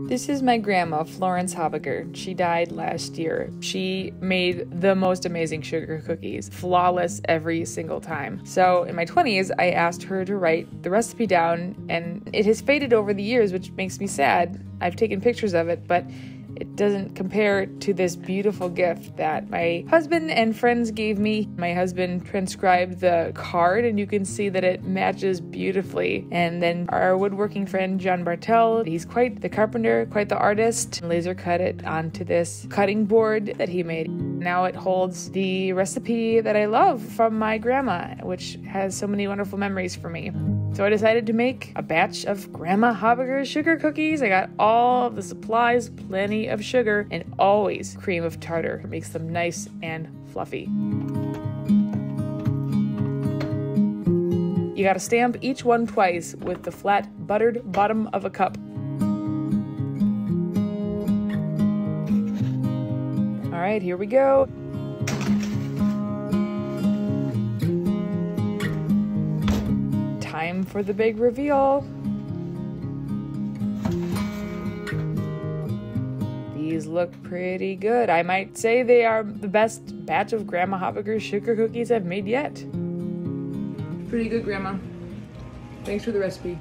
This is my grandma, Florence Habiger. She died last year. She made the most amazing sugar cookies, flawless every single time. So in my 20s, I asked her to write the recipe down, and it has faded over the years, which makes me sad. I've taken pictures of it, but it doesn't compare to this beautiful gift that my husband and friends gave me. My husband transcribed the card, and you can see that it matches beautifully. And then our woodworking friend, John Bartel, he's quite the carpenter, quite the artist, laser cut it onto this cutting board that he made. Now it holds the recipe that I love from my grandma, which has so many wonderful memories for me. So I decided to make a batch of Grandma Habiger's sugar cookies. I got all of the supplies, plenty of sugar, and always cream of tartar. It makes them nice and fluffy. You gotta stamp each one twice with the flat buttered bottom of a cup. All right, here we go. Time for the big reveal. These look pretty good. I might say they are the best batch of Grandma Habiger's sugar cookies I've made yet. Pretty good, Grandma. Thanks for the recipe.